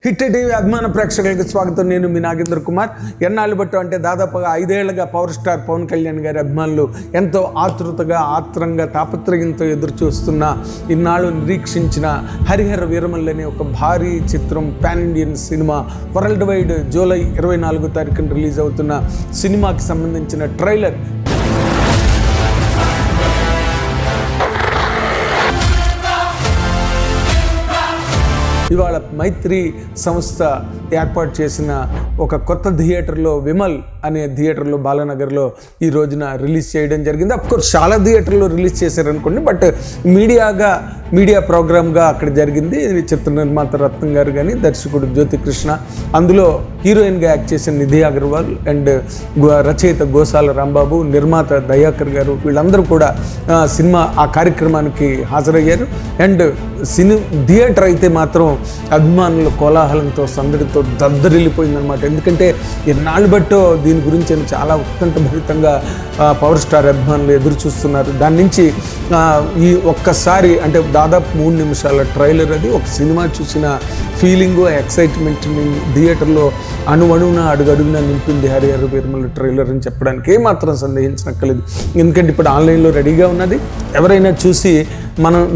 Hit TV అభిమాన ప్రేక్షకులకు స్వాగతం. నేను మీ నాగేంద్ర కుమార్. ఎన్నాళ్ళు బట్టు అంటే దాదాపుగా 5 ఏళ్లుగా పవర్ స్టార్ పవన్ కళ్యాణ్ గారి అభిమానులు ఎంతో ఆతృతగా ఆత్రంగా తాపత్రయంతో ఎదురు చూస్తున్న ఇన్నాళ్ళు నిరీక్షించిన హరిహర వీరమల్లు అనే ఒక భారీ చిత్రం pan Indian cinema world wide July 24వ తారీఖున రిలీజ్ అవుతున్న సినిమాకి సంబంధించిన ట్రైలర్ ఇవాళ మైత్రి సంస్థ ఏర్పాటు చేసిన ఒక కొత్త థియేటర్లో విమల్ అనే థియేటర్లో బాలానగర్లో ఈ రోజున రిలీజ్ చేయడం జరిగింది. అఫ్కోర్స్ చాలా థియేటర్లో రిలీజ్ చేశారనుకోండి, బట్ మీడియా ప్రోగ్రామ్గా అక్కడ జరిగింది. చిత్ర నిర్మాత రత్నం గారు కానీ దర్శకుడు జ్యోతికృష్ణ, అందులో హీరోయిన్గా యాక్ట్ చేసిన నిధి అగర్వాల్ అండ్ రచయిత గోసాల రాంబాబు, నిర్మాత దయాకర్ గారు, వీళ్ళందరూ కూడా సినిమా ఆ కార్యక్రమానికి హాజరయ్యారు. అండ్ థియేటర్ అయితే మాత్రం అభిమానుల కోలాహలంతో సందడితో దద్దరిల్లిపోయిందనమాట. ఎందుకంటే ఎన్నాళ్ళు బట్టో దీని గురించి చాలా ఉత్కంఠభరితంగా పవర్ స్టార్ అభిమానులు ఎదురు చూస్తున్నారు. దాని నుంచి ఈ ఒక్కసారి అంటే దాదాపు 3 నిమిషాల ట్రైలర్ అది ఒక సినిమా చూసిన ఫీలింగు, ఎక్సైట్మెంట్ని థియేటర్లో అణువణువున అడుగడుగున నింపింది హరిహర వీరమల్లు ట్రైలర్ అని చెప్పడానికి ఏమాత్రం సందేహించనక్కర్లేదు. ఎందుకంటే ఇప్పుడు ఆన్లైన్లో రెడీగా ఉన్నది. ఎవరైనా చూసి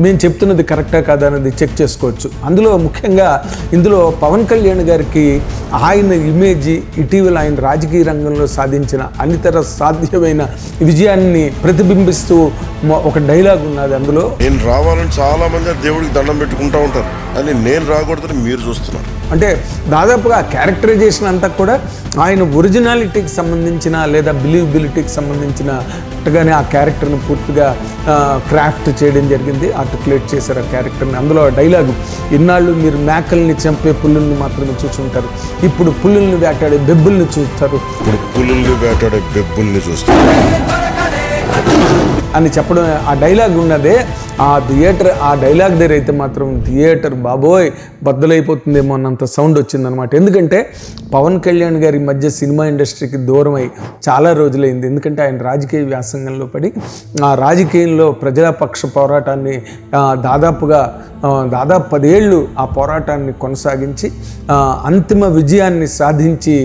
మేము చెప్తున్నది కరెక్టా కాదా అనేది చెక్ చేసుకోవచ్చు. అందులో ముఖ్యంగా ఇందులో పవన్ కళ్యాణ్ గారికి ఆయన ఇమేజ్, ఇటీవల ఆయన రాజకీయ రంగంలో సాధించిన అనితర సాధ్యమైన విజయాన్ని ప్రతిబింబిస్తూ ఒక డైలాగ్ ఉన్నది. అందులో నేను రావాలని చాలా మంది దేవుడికి దండం పెట్టుకుంటూ ఉంటారు, అని నేను రాకూడదని మీరు చూస్తున్నారు. అంటే దాదాపుగా క్యారెక్టరైజేషన్ అంతా కూడా ఆయన ఒరిజినాలిటీకి సంబంధించిన లేదా బిలీవబిలిటీకి సంబంధించినట్టుగానే ఆ క్యారెక్టర్ని పూర్తిగా క్రాఫ్ట్ చేయడం జరిగింది, ఆర్టికులేట్ చేశారు ఆ క్యారెక్టర్ని. అందులో డైలాగు, ఇన్నాళ్ళు మీరు మేకల్ని చంపే పుల్లుల్ని మాత్రమే చూసుంటారు, ఇప్పుడు పుల్లుల్ని వేటాడే బెబ్బుల్ని చూస్తారు, పుల్లుల్ని వేటాడే బెబ్బుల్ని చూస్తారు అని చెప్పడం. ఆ డైలాగ్ ఉన్నదే ఆ డైలాగ్ దగ్గర అయితే మాత్రం థియేటర్ బాబోయ్ బద్దలైపోతుందేమో అన్నంత సౌండ్ వచ్చిందనమాట. ఎందుకంటే పవన్ కళ్యాణ్ గారి మధ్య సినిమా ఇండస్ట్రీకి దూరమై చాలా రోజులైంది. ఎందుకంటే ఆయన రాజకీయ వ్యాసంగంలో పడి ఆ రాజకీయంలో ప్రజాపక్ష పోరాటాన్ని దాదాపు 10 ఏళ్ళు ఆ పోరాటాన్ని కొనసాగించి అంతిమ విజయాన్ని సాధించి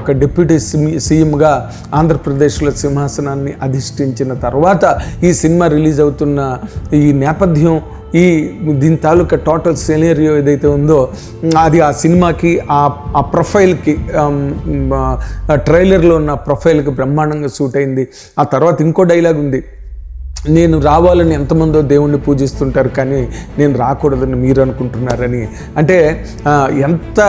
ఒక డిప్యూటీ సీఎంగా ఆంధ్రప్రదేశ్లో సింహాసనాన్ని అధిష్ఠించిన తర్వాత ఈ సినిమా రిలీజ్ అవుతున్న ఈ నేపథ్యం, దీని తాలూకా టోటల్ సినారియో ఏదైతే ఉందో అది ఆ సినిమాకి ఆ ప్రొఫైల్కి ట్రైలర్లో ఉన్న ప్రొఫైల్కి బ్రహ్మాండంగా సూట్ అయింది. ఆ తర్వాత ఇంకో డైలాగ్ ఉంది, నేను రావాలని ఎంతమందో దేవుణ్ణి పూజిస్తుంటారు కానీ నేను రాకూడదని మీరు అనుకుంటున్నారని. అంటే ఎంత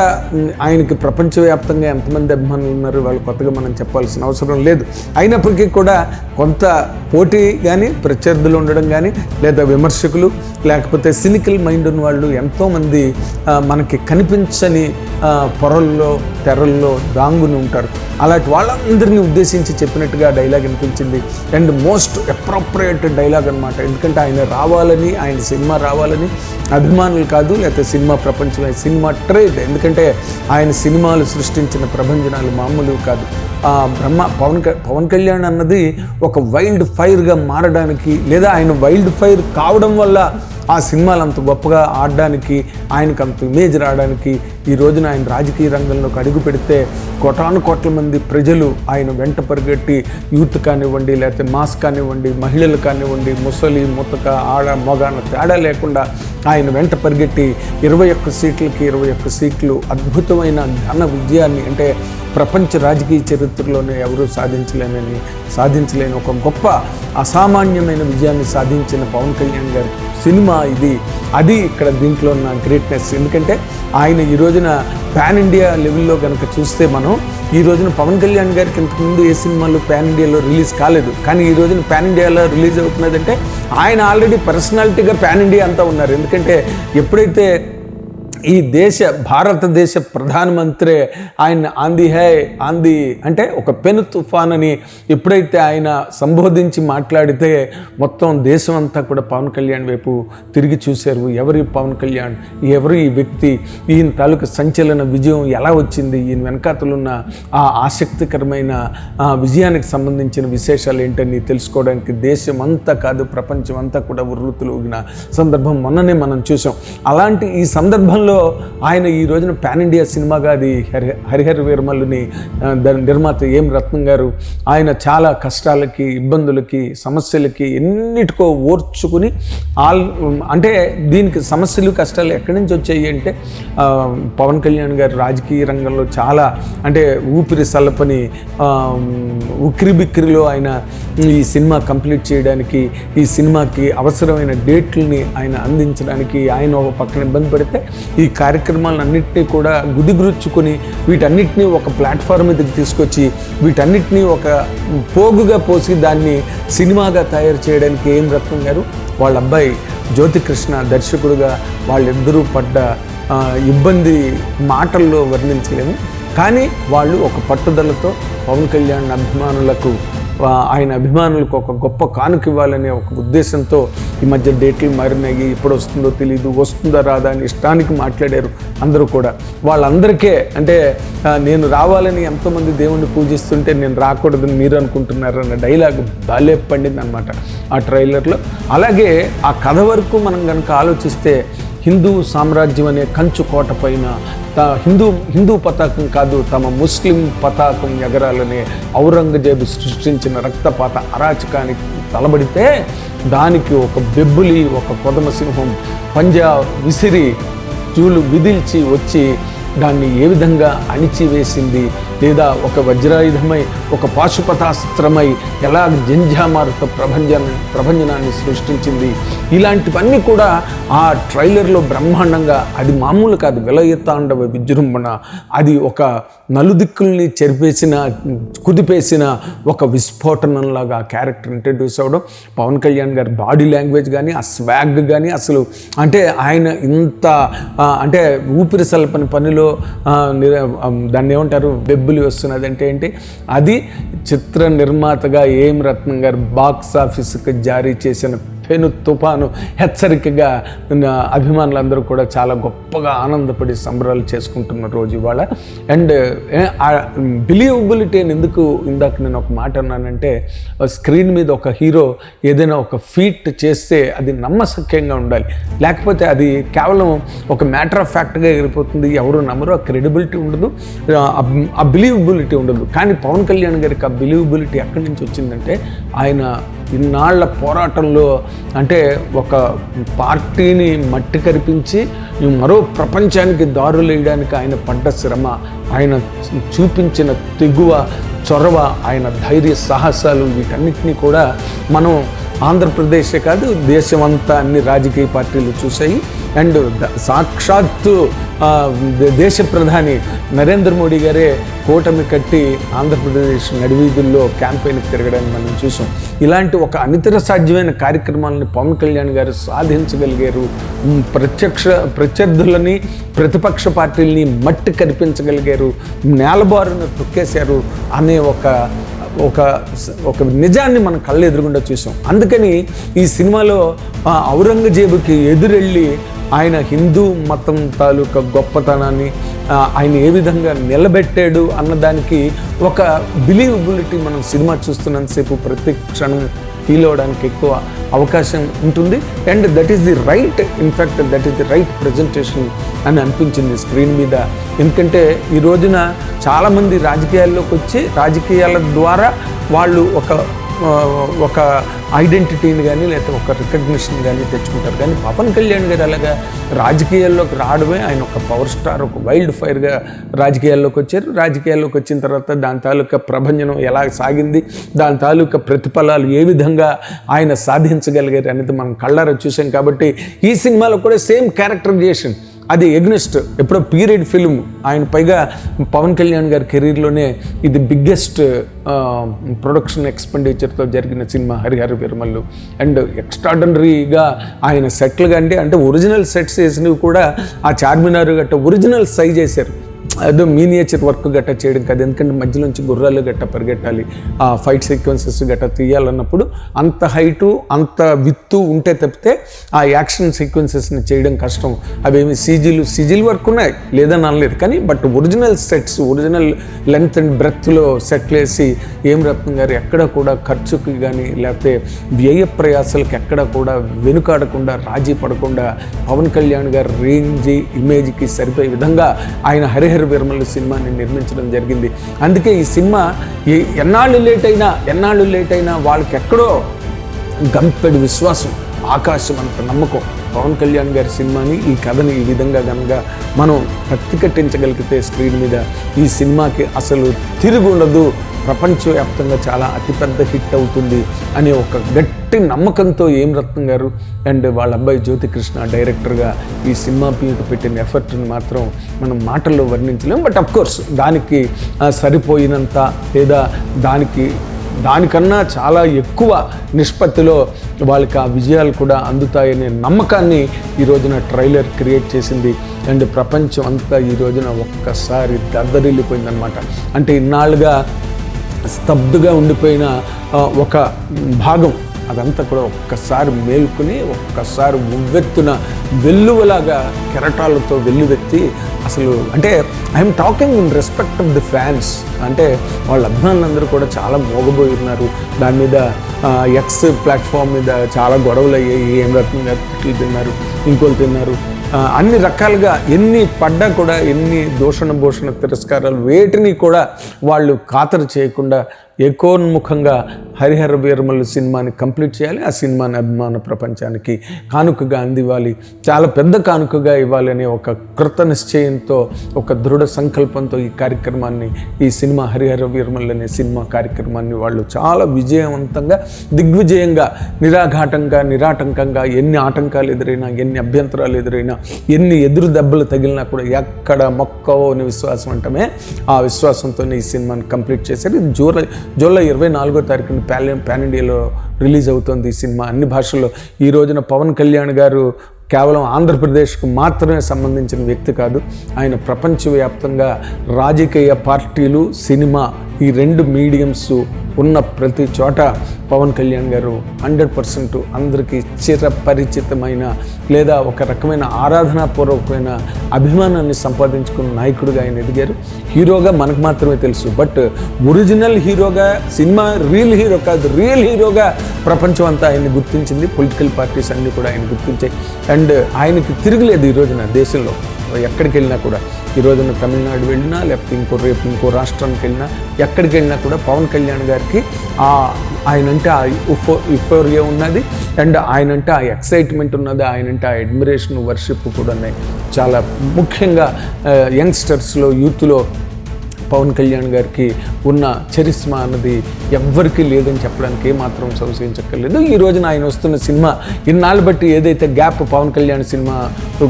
ఆయనకి ప్రపంచవ్యాప్తంగా ఎంతమంది అభిమానులు ఉన్నారు, వాళ్ళు కొత్తగా మనం చెప్పాల్సిన అవసరం లేదు. అయినప్పటికీ కూడా కొంత పోటీ కానీ ప్రత్యర్థులు ఉండడం కానీ లేదా విమర్శకులు లేకపోతే సినికల్ మైండ్ ఉన్న వాళ్ళు ఎంతోమంది మనకి కనిపించని పొరల్లో తెరల్లో దాంగుని ఉంటారు. అలాంటి వాళ్ళందరినీ ఉద్దేశించి చెప్పినట్టుగా డైలాగ్ అనిపించింది. అండ్ మోస్ట్ అప్రోప్రియేట్ డైలాగ్ అనమాట. ఎందుకంటే ఆయన రావాలని, ఆయన సినిమా రావాలని అభిమానులు కాదు, లేకపోతే సినిమా ప్రపంచమే, సినిమా ట్రేడ్. ఎందుకంటే ఆయన సినిమాలు సృష్టించిన ప్రభంజనాలు మామూలు కాదు. పవన్ కళ్యాణ్ అన్నది ఒక వైల్డ్ ఫైర్గా మారడానికి లేదా ఆయన వైల్డ్ ఫైర్ కావడం వల్ల ఆ సినిమాలు అంత గొప్పగా ఆడడానికి, ఆయనకు అంత ఇమేజ్ రావడానికి ఈ రోజున ఆయన రాజకీయ రంగంలోకి అడుగు పెడితే కోట్ల మంది ప్రజలు ఆయన వెంట పరిగెట్టి, యూత్ కానివ్వండి లేకపోతే మాస్ కానివ్వండి, మహిళలు కానివ్వండి, ముసలి ముతక ఆడ మొగాన తేడా లేకుండా ఆయన వెంట పరిగెట్టి 21 సీట్లకి 21 సీట్లు అద్భుతమైన ఘన విజయాన్ని, అంటే ప్రపంచ రాజకీయ చరిత్రలోనే ఎవరూ సాధించలేని ఒక గొప్ప అసామాన్యమైన విజయాన్ని సాధించిన పవన్ కళ్యాణ్ గారి సినిమా ఇది. అది ఇక్కడ దీంట్లో ఉన్న గ్రేట్నెస్. ఎందుకంటే ఆయన ఈ రోజున పాన్ ఇండియా లెవెల్లో కనుక చూస్తే మనం ఈ రోజున పవన్ కళ్యాణ్ గారికి ఇంతకుముందు ఏ సినిమాలు పాన్ ఇండియాలో రిలీజ్ కాలేదు, కానీ ఈ రోజున పాన్ ఇండియాలో రిలీజ్ అవుతున్నదంటే ఆయన ఆల్రెడీ పర్సనాలిటీగా పాన్ ఇండియా అంతా ఉన్నారు. ఎందుకంటే ఎప్పుడైతే ఈ భారతదేశ ప్రధానమంత్రి ఆయన ఆంది అంటే ఒక పెను తుఫాన్ అని ఎప్పుడైతే ఆయన సంబోధించి మాట్లాడితే మొత్తం దేశం అంతా కూడా పవన్ కళ్యాణ్ వైపు తిరిగి చూశారు. ఎవరి పవన్ కళ్యాణ్, ఎవరు ఈ వ్యక్తి, ఈయన తాలూకు సంచలన విజయం ఎలా వచ్చింది, ఈయన వెనకాతలున్న ఆ ఆసక్తికరమైన విజయానికి సంబంధించిన విశేషాలు ఏంటని తెలుసుకోవడానికి దేశం అంతా కాదు ప్రపంచం అంతా కూడా ఉర్రూతులూగిన సందర్భం మొన్ననే మనం చూసాం. అలాంటి ఈ సందర్భంలో సినిమాలో ఆయన ఈ రోజున పాన్ ఇండియా సినిమాగా అది హరిహర వీరమల్లుని దాని నిర్మాత ఏం రత్నం గారు ఆయన చాలా కష్టాలకి, ఇబ్బందులకి, సమస్యలకి ఎన్నిటికో ఓర్చుకుని అంటే దీనికి సమస్యలు, కష్టాలు ఎక్కడి నుంచి వచ్చాయి అంటే పవన్ కళ్యాణ్ గారు రాజకీయ రంగంలో చాలా అంటే ఊపిరి సలపని ఉక్కిరిబిక్కిరిలో ఆయన ఈ సినిమా కంప్లీట్ చేయడానికి, ఈ సినిమాకి అవసరమైన డేట్లని ఆయన అందించడానికి ఆయన ఒక పక్కన ఇబ్బంది పడితే ఈ కార్యక్రమాలన్నింటినీ కూడా గుదిగురుచుకొని వీటన్నిటినీ ఒక ప్లాట్ఫామ్ మీదకి తీసుకొచ్చి వీటన్నిటినీ ఒక పోగుగా పోసి దాన్ని సినిమాగా తయారు చేయడానికి ఏం రత్నం గారు వాళ్ళ అబ్బాయి జ్యోతికృష్ణ దర్శకుడుగా వాళ్ళిద్దరూ పడ్డ ఇబ్బంది మాటల్లో వర్ణించలేము. కానీ వాళ్ళు ఒక పట్టుదలతో పవన్ కళ్యాణ్ అభిమానులకు, ఆయన అభిమానులకు ఒక గొప్ప కానుక ఇవ్వాలనే ఒక ఉద్దేశంతో ఈ మధ్య డేట్లు మారినాయి, ఎప్పుడు వస్తుందో తెలియదు, వస్తుందా రాదా అని ఇష్టానికి మాట్లాడారు అందరూ కూడా. వాళ్ళందరికీ అంటే నేను రావాలని ఎంతోమంది దేవుణ్ణి పూజిస్తుంటే నేను రాకూడదని మీరు అనుకుంటున్నారు అన్న డైలాగ్ బాలే పండింది అనమాట ఆ ట్రైలర్లో. అలాగే ఆ కథ వరకు మనం కనుక ఆలోచిస్తే హిందూ సామ్రాజ్యం అనే కంచు కోట పైన హిందూ పతాకం కాదు తమ ముస్లిం పతాకం ఎగరాలనే ఔరంగజేబు సృష్టించిన రక్తపాత అరాచకానికి తలబడితే దానికి ఒక బెబ్బులి, ఒక కొదమసింహం పంజా విసిరి చూలు విదిల్చి వచ్చి దాన్ని ఏ విధంగా అణిచివేసింది, లేదా ఒక వజ్రాయుధమై, ఒక పాశుపతాస్త్రమై ఎలా జంఝామారుత ప్రభంజనాన్ని సృష్టించింది. ఇలాంటివన్నీ కూడా ఆ ట్రైలర్లో బ్రహ్మాండంగా, అది మామూలు కాదు, విలయతాండవ విజృంభణ, అది ఒక నలుదిక్కుల్ని చెరిపేసిన, కుదిపేసిన ఒక విస్ఫోటనంలాగా ఆ క్యారెక్టర్ ఇంట్రడ్యూస్ అవ్వడం, పవన్ కళ్యాణ్ గారి బాడీ లాంగ్వేజ్ కానీ, ఆ స్వాగ్ కానీ, అసలు అంటే ఆయన ఇంత అంటే ఊపిరి సల్పని పనిలో దాన్ని ఏమంటారు బెబ్బులి వస్తున్నది అంటే ఏంటి, అది చిత్ర నిర్మాతగా ఏం రత్నం గారు బాక్స్ ఆఫీస్కి జారీ చేసిన పెను తుఫాను హెచ్చరికగా అభిమానులందరూ కూడా చాలా గొప్పగా ఆనందపడి సంబరాలు చేసుకుంటున్న రోజు ఇవాళ. అండ్ బిలీవబిలిటీ అని ఎందుకు ఇందాక నేను ఒక మాట అన్నానంటే, స్క్రీన్ మీద ఒక హీరో ఏదైనా ఒక ఫీట్ చేస్తే అది నమ్మశక్యంగా ఉండాలి, లేకపోతే అది కేవలం ఒక మ్యాటర్ ఆఫ్ ఫ్యాక్ట్గా ఎగిరిపోతుంది, ఎవరు నమ్మరు, ఆ క్రెడిబిలిటీ ఉండదు, ఆ బిలీవబిలిటీ ఉండదు. కానీ పవన్ కళ్యాణ్ గారికి ఆ బిలీవబిలిటీ ఎక్కడి నుంచి వచ్చిందంటే ఆయన ఇన్నాళ్ల పోరాటంలో, అంటే ఒక పార్టీని మట్టి కరిపించి మరో ప్రపంచానికి దారులు వేయడానికి ఆయన పడ్డ శ్రమ, ఆయన చూపించిన తెగువ, చొరవ, ఆయన ధైర్య సాహసాలు, వీటన్నిటినీ కూడా మనం ఆంధ్రప్రదేశే కాదు దేశమంతా అన్ని రాజకీయ పార్టీలు చూసాయి. అండ్ సాక్షాత్తు దేశ ప్రధాని నరేంద్ర మోడీ గారే కూటమి కట్టి ఆంధ్రప్రదేశ్ నడివీధుల్లో క్యాంపెయిన్కి తిరగడానికి మనం చూసాం. ఇలాంటి ఒక అనితర సాధ్యమైన కార్యక్రమాలను పవన్ కళ్యాణ్ గారు సాధించగలిగారు. ప్రత్యర్థులని, ప్రతిపక్ష పార్టీలని మట్టి కనిపించగలిగారు, నేలబారును తొక్కేశారు అనే ఒక నిజాన్ని మనం కళ్ళ ఎదురుగుండా చూసాం. అందుకని ఈ సినిమాలో ఔరంగజేబుకి ఎదురెళ్ళి ఆయన హిందూ మతం తాలూకా గొప్పతనాన్ని ఆయన ఏ విధంగా నిలబెట్టాడు అన్నదానికి ఒక బిలీవబిలిటీ మనం సినిమా చూస్తున్నంతసేపు ప్రతి క్షణం ఫీల్ అవ్వడానికి ఎక్కువ అవకాశం ఉంటుంది. And that is the right, in fact that is the right presentation అని అనిపించింది స్క్రీన్ మీద. ఎందుకంటే ఈ రోజున చాలామంది రాజకీయాల్లోకి వచ్చి రాజకీయాల ద్వారా వాళ్ళు ఒక ఐడెంటిటీని కానీ లేకపోతే ఒక రికగ్నిషన్ కానీ తెచ్చుకుంటారు. కానీ పవన్ కళ్యాణ్ గారు అలాగా రాజకీయాల్లోకి రావడమే, ఆయన ఒక పవర్ స్టార్, ఒక వైల్డ్ ఫైర్గా రాజకీయాల్లోకి వచ్చారు. రాజకీయాల్లోకి వచ్చిన తర్వాత దాని తాలూకా ప్రభంజనం ఎలా సాగింది, దాని తాలూకా ప్రతిఫలాలు ఏ విధంగా ఆయన సాధించగలిగారు అనేది మనం కళ్ళారా చూసాం. కాబట్టి ఈ సినిమాలో కూడా సేమ్ క్యారెక్టరైజేషన్, అది ఎగ్నెస్ట్, ఎప్పుడో పీరియడ్ ఫిల్మ్. ఆయన పైగా పవన్ కళ్యాణ్ గారి కెరీర్లోనే ఇది బిగ్గెస్ట్ ప్రొడక్షన్ ఎక్స్పెండిచర్తో జరిగిన సినిమా హరిహర వీరమల్లు. అండ్ ఎక్స్ట్రాడనరీగా ఆయన సెట్లుగా అంటే ఒరిజినల్ సెట్స్ వేసినవి కూడా ఆ చార్మినార్ గట్ట ఒరిజినల్ సైజ్ వేశారు. ఏదో మీనియేచర్ వర్క్ గట్ట చేయడం కాదు, ఎందుకంటే మధ్యలోంచి గుర్రాలు గట్ట పరిగెట్టాలి, ఆ ఫైట్ సీక్వెన్సెస్ గట్ట తీయాలన్నప్పుడు అంత హైటు అంత విత్తు ఉంటే తప్పితే ఆ యాక్షన్ సీక్వెన్సెస్ని చేయడం కష్టం. అవేమి సీజీలు వర్క్ ఉన్నాయి లేదని అనలేదు, కానీ but original sets, original length and బ్రెత్లో సెట్లు వేసి రత్నం గారు ఎక్కడ కూడా ఖర్చుకి కానీ లేకపోతే వ్యయ ప్రయాసాలకు ఎక్కడ కూడా వెనుకాడకుండా రాజీ పడకుండా పవన్ కళ్యాణ్ గారు రేంజ్ ఇమేజ్కి సరిపోయే విధంగా ఆయన హరిహర వీరమల్లు సినిమాని నిర్మించడం జరిగింది. అందుకే ఈ సినిమా ఎన్నాళ్ళు లేట్ అయినా వాళ్ళకి ఎక్కడో గంపెడు విశ్వాసం, ఆకాశం అంత నమ్మకం పవన్ కళ్యాణ్ గారి సినిమాని, ఈ కథని ఈ విధంగా కనుక మనం ప్రతిఘటించగలిగితే స్క్రీన్ మీద ఈ సినిమాకి అసలు తిరుగుండదు, ప్రపంచవ్యాప్తంగా చాలా అతిపెద్ద హిట్ అవుతుంది అనే ఒక గట్టి నమ్మకంతో రత్నం గారు అండ్ వాళ్ళ అబ్బాయి జ్యోతికృష్ణ డైరెక్టర్గా ఈ సినిమా మీద పెట్టిన ఎఫర్ట్ని మాత్రం మనం మాటల్లో వర్ణించలేము. బట్ అఫ్కోర్స్ దానికి సరిపోయినంత లేదా దానికన్నా చాలా ఎక్కువ నిష్పత్తిలో వాళ్ళకి ఆ విజయాలు కూడా అందుతాయనే నమ్మకాన్ని ఈ రోజున ట్రైలర్ క్రియేట్ చేసింది. అండ్ ప్రపంచం అంతా ఈ రోజున ఒక్కసారి దద్దరిల్లిపోయిందనమాట. అంటే ఇన్నాళ్ళుగా స్తబ్దుగా ఉండిపోయిన ఒక భాగం అదంతా కూడా ఒక్కసారి మేల్కొని ఒక్కసారి ఉవ్వెత్తున వెల్లువలాగా కెరటాలతో వెల్లువెత్తి అసలు అంటే I'm talking in respect of the fans, అంటే వాళ్ళ అభిమానులందరూ కూడా చాలా మోగబోయి ఉన్నారు. దాని మీద ఎక్స్ ప్లాట్ఫామ్ మీద చాలా గొడవలు అయ్యాయి, రత్నం గారు తిట్లు తిన్నారు, ఇంకోళ్ళు తిన్నారు, అన్ని రకాలుగా ఎన్ని పడ్డా కూడా ఎన్ని దూషణ తిరస్కారాలు వేటిని కూడా వాళ్ళు ఖాతరు చేయకుండా ఏకోన్ముఖంగా హరిహర వీరమల్లు సినిమాని కంప్లీట్ చేయాలి, ఆ సినిమాని అభిమాన ప్రపంచానికి కానుకగా అందివ్వాలి, చాలా పెద్ద కానుకగా ఇవ్వాలి అనే ఒక కృత నిశ్చయంతో ఒక దృఢ సంకల్పంతో ఈ కార్యక్రమాన్ని, ఈ సినిమా హరిహర వీరమల్లు అనే సినిమా కార్యక్రమాన్ని వాళ్ళు చాలా విజయవంతంగా దిగ్విజయంగా నిరాఘాటంగా నిరాటంకంగా ఎన్ని ఆటంకాలు ఎదురైనా ఎన్ని అభ్యంతరాలు ఎదురైనా ఎన్ని ఎదురు దెబ్బలు తగిలినా కూడా ఎక్కడ మొక్కవో అని విశ్వాసం అంటమే ఆ విశ్వాసంతోనే ఈ సినిమాని కంప్లీట్ చేశారు. ఇది జూలై 24వ తారీఖున పాన్ ఇండియాలో రిలీజ్ అవుతుంది ఈ సినిమా అన్ని భాషల్లో. ఈ రోజున పవన్ కళ్యాణ్ గారు కేవలం ఆంధ్రప్రదేశ్కు మాత్రమే సంబంధించిన వ్యక్తి కాదు, ఆయన ప్రపంచవ్యాప్తంగా రాజకీయ పార్టీలు సినిమా ఈ రెండు మీడియంస్ ఉన్న ప్రతి చోట పవన్ కళ్యాణ్ గారు 100% అందరికీ చిరపరిచితమైన లేదా ఒక రకమైన ఆరాధనాపూర్వకమైన అభిమానాన్ని సంపాదించుకున్న నాయకుడిగా ఆయన ఎదిగారు. హీరోగా మనకు మాత్రమే తెలుసు, బట్ ఒరిజినల్ హీరోగా సినిమా రియల్ హీరోగా ప్రపంచం అంతా ఆయన్ని గుర్తించింది. పొలిటికల్ పార్టీస్ అన్నీ కూడా ఆయన గుర్తించాయి. అండ్ ఆయనకి తిరుగులేదు ఈ రోజున దేశంలో ఎక్కడికి వెళ్ళినా కూడా. ఈ రోజున తమిళనాడు వెళ్ళినా లేకపోతే రేపు ఇంకో రాష్ట్రానికి వెళ్ళినా ఎక్కడికి వెళ్ళినా కూడా పవన్ కళ్యాణ్ గారికి ఆయనంటే ఆ యుఫోరియా ఉన్నది, అండ్ ఆయనంటే ఆ ఎక్సైట్మెంట్ ఉన్నది, ఆయనంటే ఆ అడ్మిరేషన్ వర్షిప్ కూడా ఉన్నాయి. చాలా ముఖ్యంగా యంగ్స్టర్స్లో యూత్లో పవన్ కళ్యాణ్ గారికి ఉన్న చరిస్మా అన్నది ఎవ్వరికీ లేదని చెప్పడానికి ఏమాత్రం సంశయించక్కర్లేదు. ఈ రోజున ఆయన వస్తున్న సినిమా ఇన్నాళ్ళు బట్టి ఏదైతే gap Pawan Kalyan cinema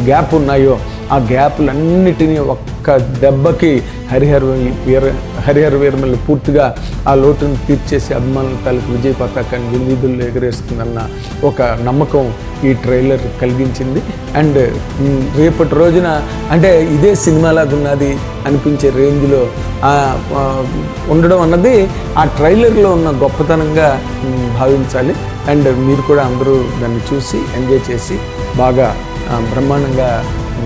gap ఉన్నాయో ఆ గ్యాప్లన్నిటినీ ఒక్క దెబ్బకి హరిహర వీరమల్లు పూర్తిగా ఆ లోటును తీర్చేసి అభిమానుల తాలూకు విజయ పతాకాన్ని వీధుల్లో ఎగరేస్తుందన్న ఒక నమ్మకం ఈ ట్రైలర్ కలిగించింది. అండ్ రేపటి రోజున అంటే ఇదే సినిమాలాగా ఉన్నది అనిపించే రేంజ్లో ఉండడం అన్నది ఆ ట్రైలర్లో ఉన్న గొప్పతనంగా భావించాలి. అండ్ మీరు కూడా అందరూ దాన్ని చూసి ఎంజాయ్ చేసి బాగా బ్రహ్మాండంగా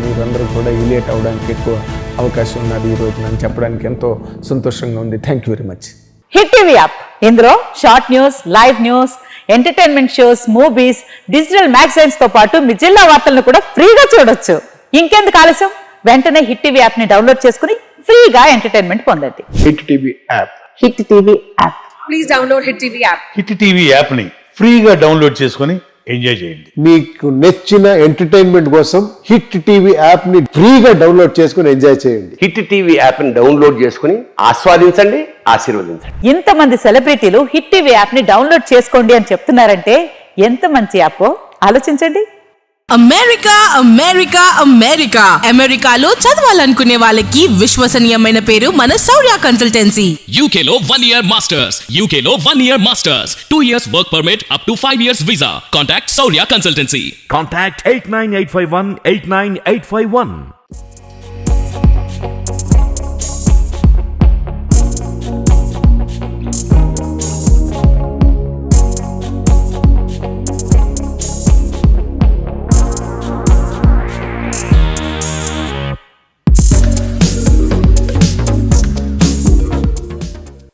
మీరందరూ కూడా రిలేట్ అవ్వడానికి ఎక్కువ అవకాశం ఉన్నది ఈ రోజు అని చెప్పడానికి ఎంతో సంతోషంగా ఉంది. Thank you very much. Hit TV app, ఇందులో short news, live news, entertainment shows, movies, digital magazines తో పాటు మీ జిల్లా వార్తలను కూడా ఫ్రీగా చూడొచ్చు. ఇంకెందుకు ఆలస్యం, వెంటనే హిట్ టీవీ యాప్ ని డౌన్లోడ్ చేసుకుని ఫ్రీగా ఎంటర్టైన్మెంట్ పొందండి. Hit TV app. Hit TV app. Please download hit TV app. Hit TV app ని ఫ్రీగా డౌన్లోడ్ చేసుకొని ఎంజాయ్ చేయండి. మీకు నచ్చిన ఎంటర్టైన్మెంట్ కోసం హిట్ టీవీ యాప్ ని ఫ్రీగా డౌన్లోడ్ చేసుకుని ఎంజాయ్ చేయండి. హిట్ టీవీ యాప్ ని డౌన్లోడ్ చేసుకుని ఆస్వాదించండి, ఆశీర్వదించండి. ఇంతమంది సెలబ్రిటీలు హిట్ టీవీ యాప్ ని డౌన్లోడ్ చేసుకోండి అని చెప్తున్నారంటే ఎంత మంచి యాప్ ఆలోచించండి. అమెరికాలో చదవాలనుకునే వాళ్ళకి విశ్వసనీయమైన పేరు మన శౌర్య కన్సల్టెన్సీ. UK లో 1 year masters, UK లో 1 year masters, 2 years work permit up to 5 years visa. Contact Saurya Consultancy. Contact 89851 89851.